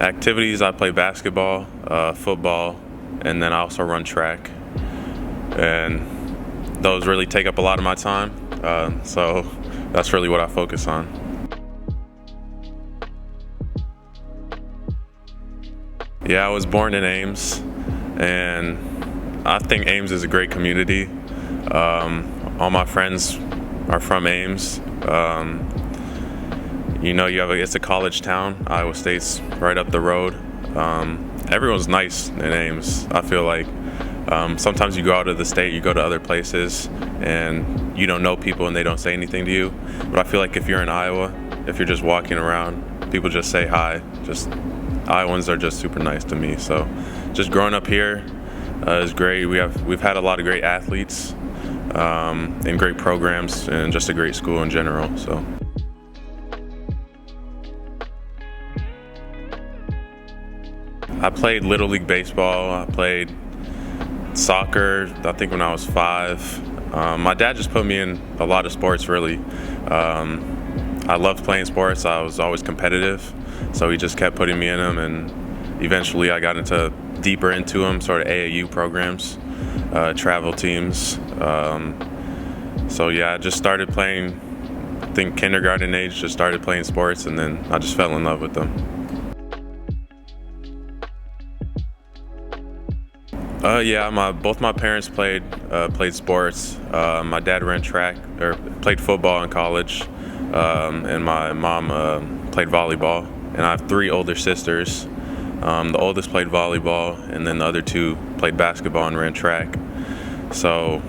Activities, I play basketball, football, and then I also run track. And those really take up a lot of my time, so that's really what I focus on. Yeah, I was born in Ames, and I think Ames is a great community. All my friends are from Ames. It's a college town. Iowa State's right up the road. Everyone's nice in Ames. I feel like sometimes you go out of the state, you go to other places, and you don't know people and they don't say anything to you. But I feel like if you're in Iowa, if you're just walking around, people just say hi. Iowans are just super nice to me. So just growing up here is great. We've had a lot of great athletes and great programs and just a great school in general. So. I played Little League Baseball. I played soccer, I think when I was 5. My dad just put me in a lot of sports, really. I loved playing sports. I was always competitive, so he just kept putting me in them, and eventually I got deeper into them, sort of AAU programs, travel teams. So yeah, I just started playing, I think kindergarten age, just started playing sports, and then I just fell in love with them. Both my parents played sports. My dad ran track or played football in college, and my mom played volleyball. And I have 3 older sisters. The oldest played volleyball, and then the other 2 played basketball and ran track. So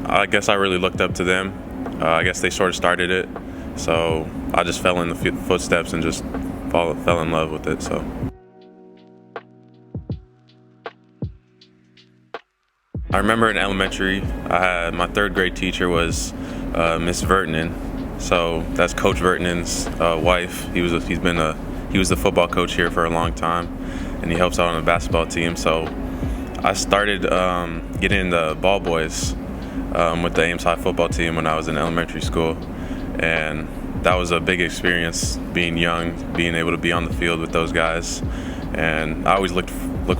I guess I really looked up to them. I guess they sort of started it, so I just fell in the footsteps and just fell in love with it. So. I remember in elementary, my 3rd grade teacher was Miss Vertinen. So that's Coach Vertinen's wife. He was the football coach here for a long time, and he helps out on the basketball team. So I started getting into ball boys with the Ames High football team when I was in elementary school, and that was a big experience. Being young, being able to be on the field with those guys, and I always look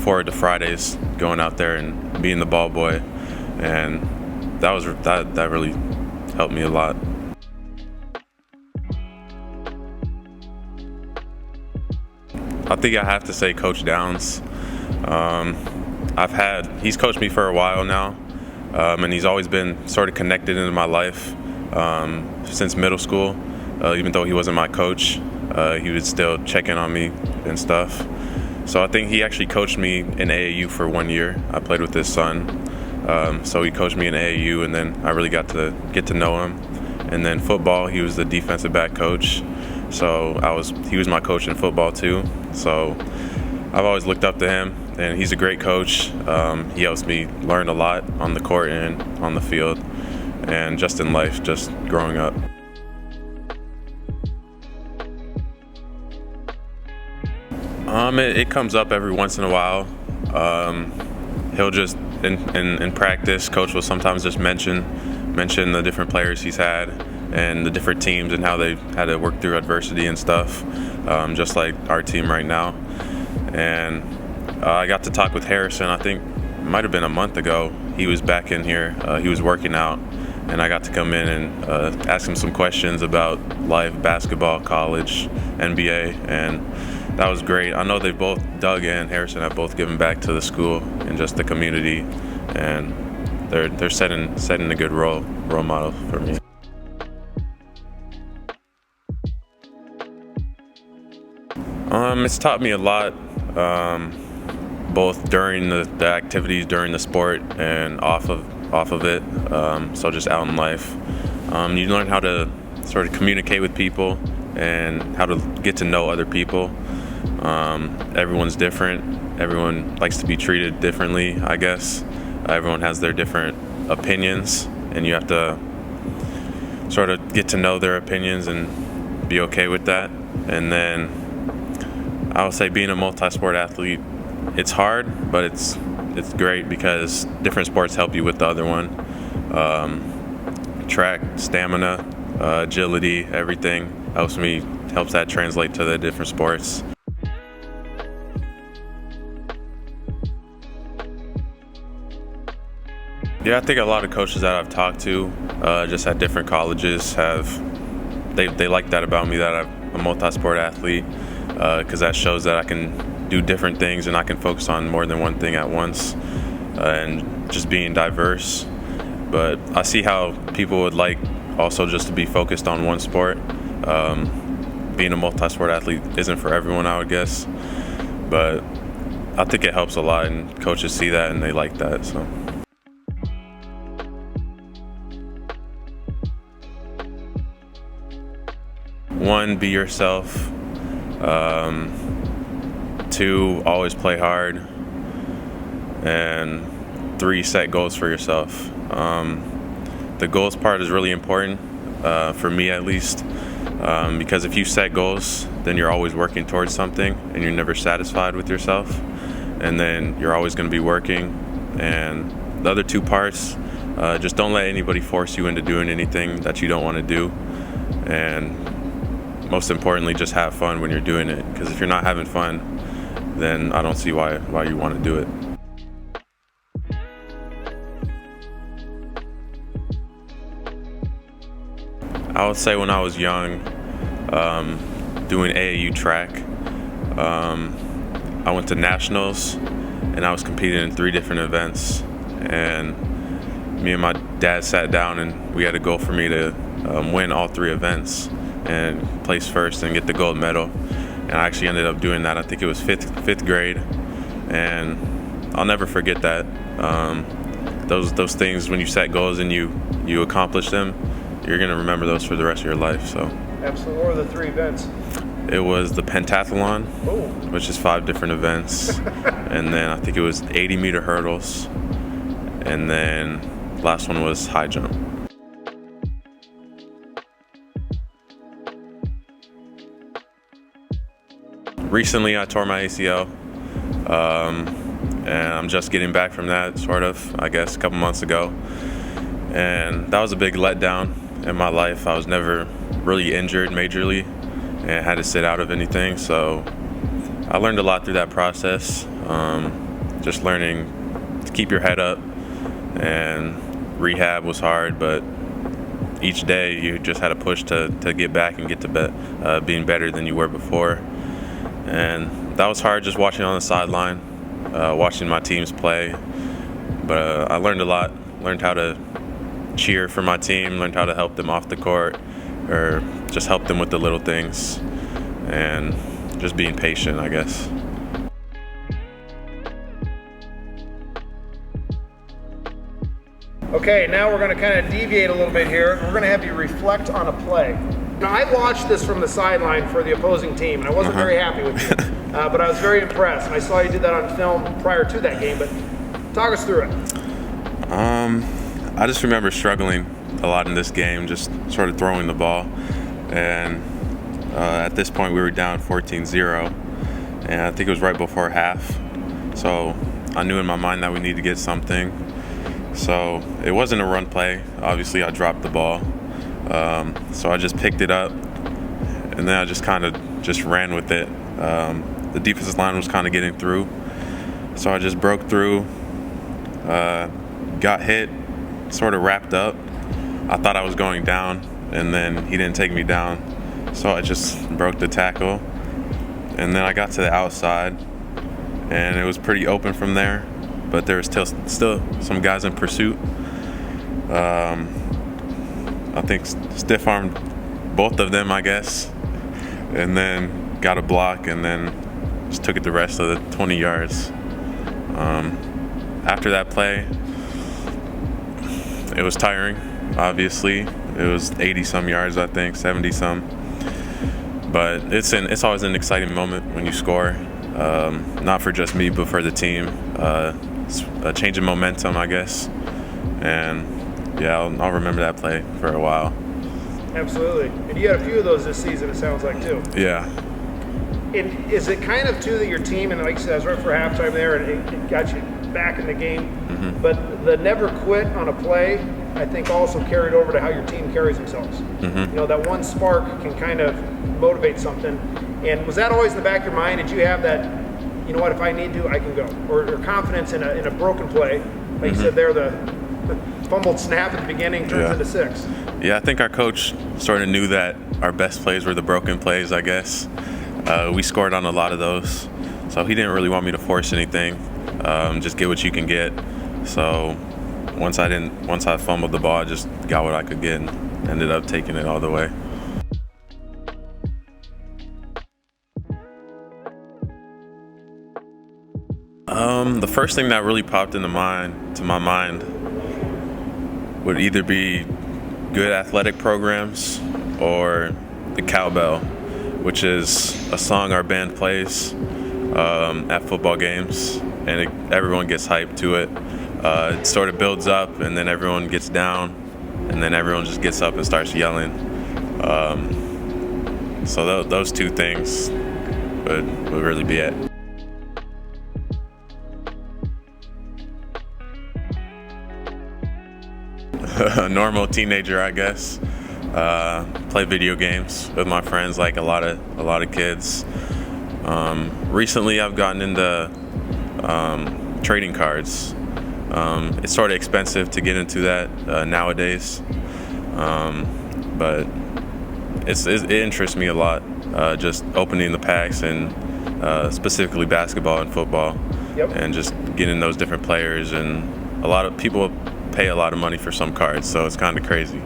forward to Fridays, going out there and being the ball boy, and that really helped me a lot. I think I have to say Coach Downs. He's coached me for a while now, and he's always been sort of connected into my life since middle school. Even though he wasn't my coach, he would still check in on me and stuff. So I think he actually coached me in AAU for 1 year. I played with his son. So he coached me in AAU, and then I really got to get to know him. And then football, he was the defensive back coach. So he was my coach in football too. So I've always looked up to him, and he's a great coach. He helps me learn a lot on the court and on the field, and just in life, just growing up. It comes up every once in a while. He'll just in practice, coach will sometimes just mention the different players he's had and the different teams and how they've had to work through adversity and stuff, just like our team right now. And I got to talk with Harrison, I think it might have been a month ago. He was back in here, he was working out, and I got to come in and ask him some questions about life, basketball, college, NBA, and that was great. I know they've both, Doug and Harrison, have both given back to the school and just the community, and they're setting a good role model for me. It's taught me a lot, both during the activities during the sport and off of it. So just out in life, you learn how to sort of communicate with people and how to get to know other people. Everyone's different. Everyone likes to be treated differently, I guess. Everyone has their different opinions, and you have to sort of get to know their opinions and be okay with that. And then I would say being a multi-sport athlete, it's hard, but it's great because different sports help you with the other one. Track, stamina, agility, everything helps that translate to the different sports. Yeah, I think a lot of coaches that I've talked to, just at different colleges, they like that about me, that I'm a multi-sport athlete, because that shows that I can do different things and I can focus on more than one thing at once, and just being diverse. But I see how people would like also just to be focused on one sport. Being a multi-sport athlete isn't for everyone, I would guess, but I think it helps a lot, and coaches see that and they like that. So. One, be yourself. 2, always play hard. And 3, set goals for yourself. The goals part is really important, for me at least, because if you set goals, then you're always working towards something and you're never satisfied with yourself. And then you're always going to be working. And the other 2 parts, just don't let anybody force you into doing anything that you don't want to do. And most importantly, just have fun when you're doing it, because if you're not having fun, then I don't see why you want to do it. I would say when I was young, doing AAU track, I went to nationals and I was competing in 3 different events, and me and my dad sat down and we had a goal for me to win all 3 events and place first and get the gold medal. And I actually ended up doing that. I think it was fifth grade, and I'll never forget that. Those things, when you set goals and you accomplish them, you're gonna remember those for the rest of your life. So. Absolutely. What were the 3 events? It was the pentathlon, which is 5 different events, and then I think it was 80-meter hurdles, and then last one was high jump. Recently, I tore my ACL, and I'm just getting back from that, sort of, I guess, a couple months ago. And that was a big letdown in my life. I was never really injured majorly and had to sit out of anything. So I learned a lot through that process, just learning to keep your head up. And rehab was hard, but each day you just had to push to get back and get to being better than you were before. And that was hard, just watching on the sideline, watching my teams play. But I learned a lot, learned how to cheer for my team, learned how to help them off the court, or just help them with the little things, and just being patient, I guess. Okay, now we're going to kind of deviate a little bit here. We're going to have you reflect on a play. Now, I watched this from the sideline for the opposing team, and I wasn't very happy with you, but I was very impressed, and I saw you did that on film prior to that game, but talk us through it. I just remember struggling a lot in this game, just sort of throwing the ball, and at this point we were down 14-0, and I think it was right before half, so I knew in my mind that we needed to get something. So it wasn't a run play. Obviously, I dropped the ball. So I just picked it up, and then I just kind of just ran with it. The defensive line was kind of getting through, so I just broke through, got hit, sort of wrapped up. I thought I was going down, and then he didn't take me down, so I just broke the tackle. And then I got to the outside, and it was pretty open from there, but there was still some guys in pursuit. I think stiff-armed both of them, I guess, and then got a block, and then just took it the rest of the 20 yards. After that play, it was tiring, obviously. It was 80-some yards, I think, 70-some. But it's always an exciting moment when you score, not for just me, but for the team. It's a change in momentum, I guess. And yeah, I'll remember that play for a while. Absolutely. And you had a few of those this season, it sounds like, too. Yeah. And is it kind of, too, that your team, and like I said, I was right for halftime there, and it got you back in the game, but the never quit on a play, I think, also carried over to how your team carries themselves. You know, that one spark can kind of motivate something. And was that always in the back of your mind? Did you have that, you know what, if I need to, I can go? Or confidence in a broken play, like you said there, the fumbled snap at the beginning turns into 6. Yeah, I think our coach sort of knew that our best plays were the broken plays, I guess. We scored on a lot of those, so he didn't really want me to force anything. Just get what you can get. So once I fumbled the ball, I just got what I could get and ended up taking it all the way. The first thing that really popped into my mind would either be good athletic programs or the cowbell, which is a song our band plays at football games, and everyone gets hyped to it. It sort of builds up, and then everyone gets down, and then everyone just gets up and starts yelling. So those two things would really be it. A normal teenager, I guess. Play video games with my friends, like a lot of kids. Recently, I've gotten into trading cards. It's sort of expensive to get into that nowadays, but it interests me a lot. Just opening the packs and specifically basketball and football, and just getting those different players. And a lot of people pay a lot of money for some cards, so it's kind of crazy.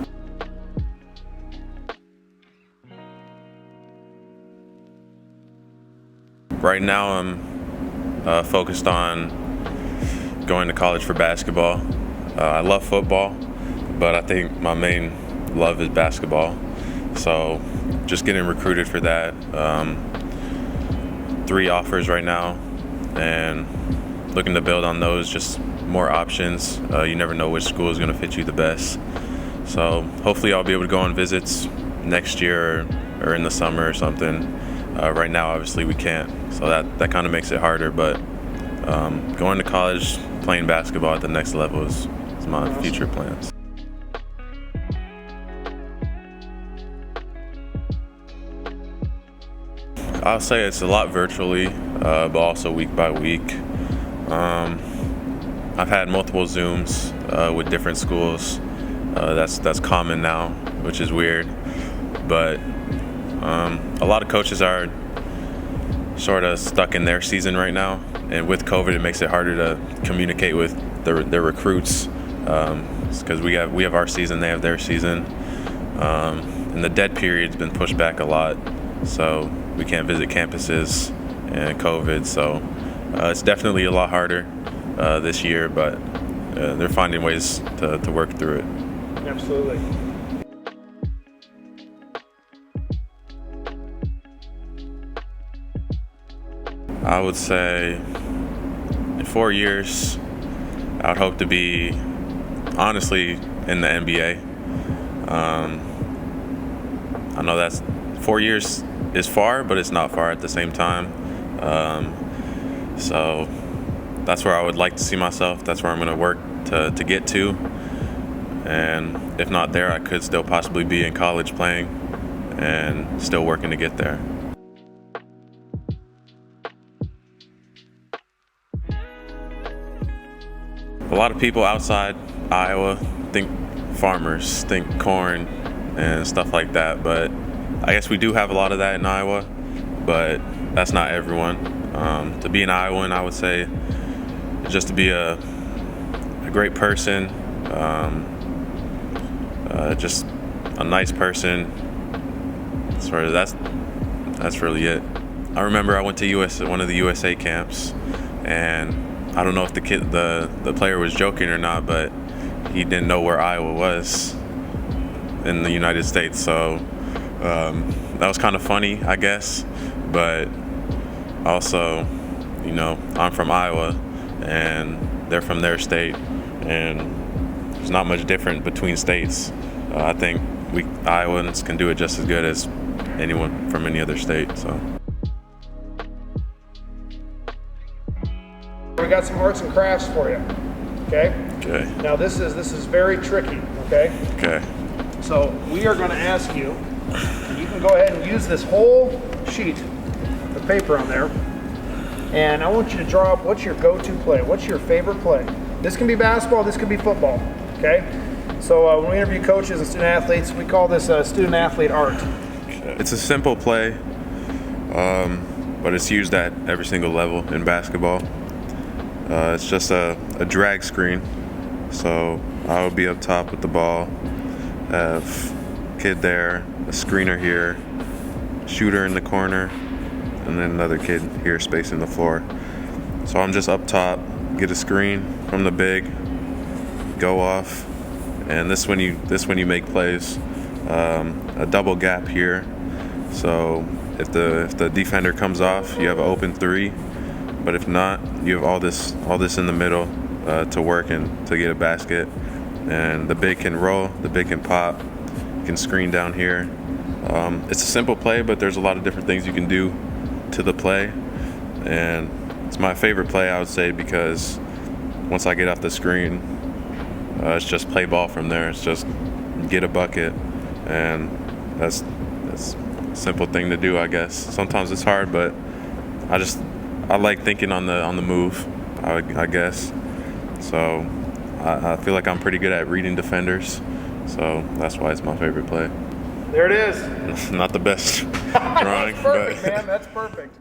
Right now I'm focused on going to college for basketball. I love football, but I think my main love is basketball. So just getting recruited for that. 3 offers right now, and looking to build on those, just more options. You never know which school is going to fit you the best. So hopefully I'll be able to go on visits next year or in the summer or something. Right now, obviously, we can't, so that kind of makes it harder. But going to college, playing basketball at the next level is my future plans. I'll say it's a lot virtually, but also week by week. I've had multiple Zooms with different schools. That's common now, which is weird. But a lot of coaches are sort of stuck in their season right now, and with COVID, it makes it harder to communicate with their recruits, because we have our season, they have their season, and the dead period's been pushed back a lot, so we can't visit campuses and COVID. So it's definitely a lot harder this year, but they're finding ways to work through it. Absolutely. I would say in 4 years, I would hope to be, honestly, in the NBA. I know that's 4 years is far, but it's not far at the same time. So that's where I would like to see myself. That's where I'm going to work to get to. And if not there, I could still possibly be in college playing and still working to get there. A lot of people outside Iowa think farmers, think corn and stuff like that, but I guess we do have a lot of that in Iowa, but that's not everyone. To be an Iowan, I would say just to be a great person, just a nice person. Sort of that's really it. I remember I went to one of the USA camps, and I don't know if the player was joking or not, but he didn't know where Iowa was in the United States. So that was kind of funny, I guess. But also, I'm from Iowa, and they're from their state, and there's not much different between states. I think we Iowans can do it just as good as anyone from any other state. So. We got some arts and crafts for you. Okay? Okay. Now this is very tricky, okay? Okay. So we are going to ask you, and you can go ahead and use this whole sheet of paper on there, and I want you to draw up what's your go-to play, what's your favorite play. This can be basketball, this can be football. Okay? So when we interview coaches and student athletes, we call this student athlete art. It's a simple play, but it's used at every single level in basketball. It's just a drag screen. So I would be up top with the ball, have kid there, a screener here, shooter in the corner, and then another kid here spacing the floor. So I'm just up top, get a screen from the big, go off, and this when you make plays. A double gap here. So if the defender comes off, you have an open three. But if not, you have all this in the middle to work and to get a basket. And the big can roll, the big can pop, you can screen down here. It's a simple play, but there's a lot of different things you can do to the play. And it's my favorite play, I would say, because once I get off the screen, it's just play ball from there. It's just get a bucket, and that's a simple thing to do, I guess. Sometimes it's hard, but I like thinking on the move, I guess. So I feel like I'm pretty good at reading defenders, so that's why it's my favorite play. There it is. Not the best drawing, That's perfect, but man. That's perfect.